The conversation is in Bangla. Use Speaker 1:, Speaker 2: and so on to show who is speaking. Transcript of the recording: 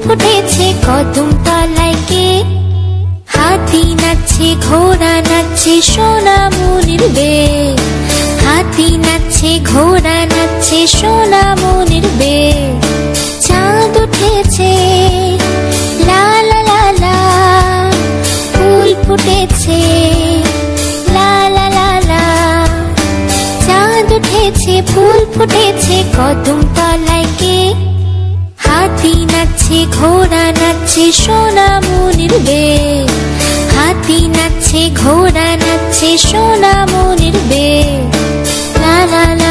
Speaker 1: ফুটেছে কদম তলায় কে? হাতি নাচছে, ঘোড়া নাচছে, সোনামণির বিয়ে। হাতি নাচছে, ঘোড়া নাচছে, সোনামণির বিয়ে। চাঁদ উঠেছে, লা লা লা লা, ফুল ফুটেছে, লা লা লা লা। চাঁদ উঠেছে, ফুল ফুটেছে কদম তলায় কে? হাতি নাচছে, ঘোড়া নাচছে, সোনামণির বিয়ে। হাতি নাচছে, ঘোড়া নাচছে, সোনামণির বিয়ে। লা লা লা।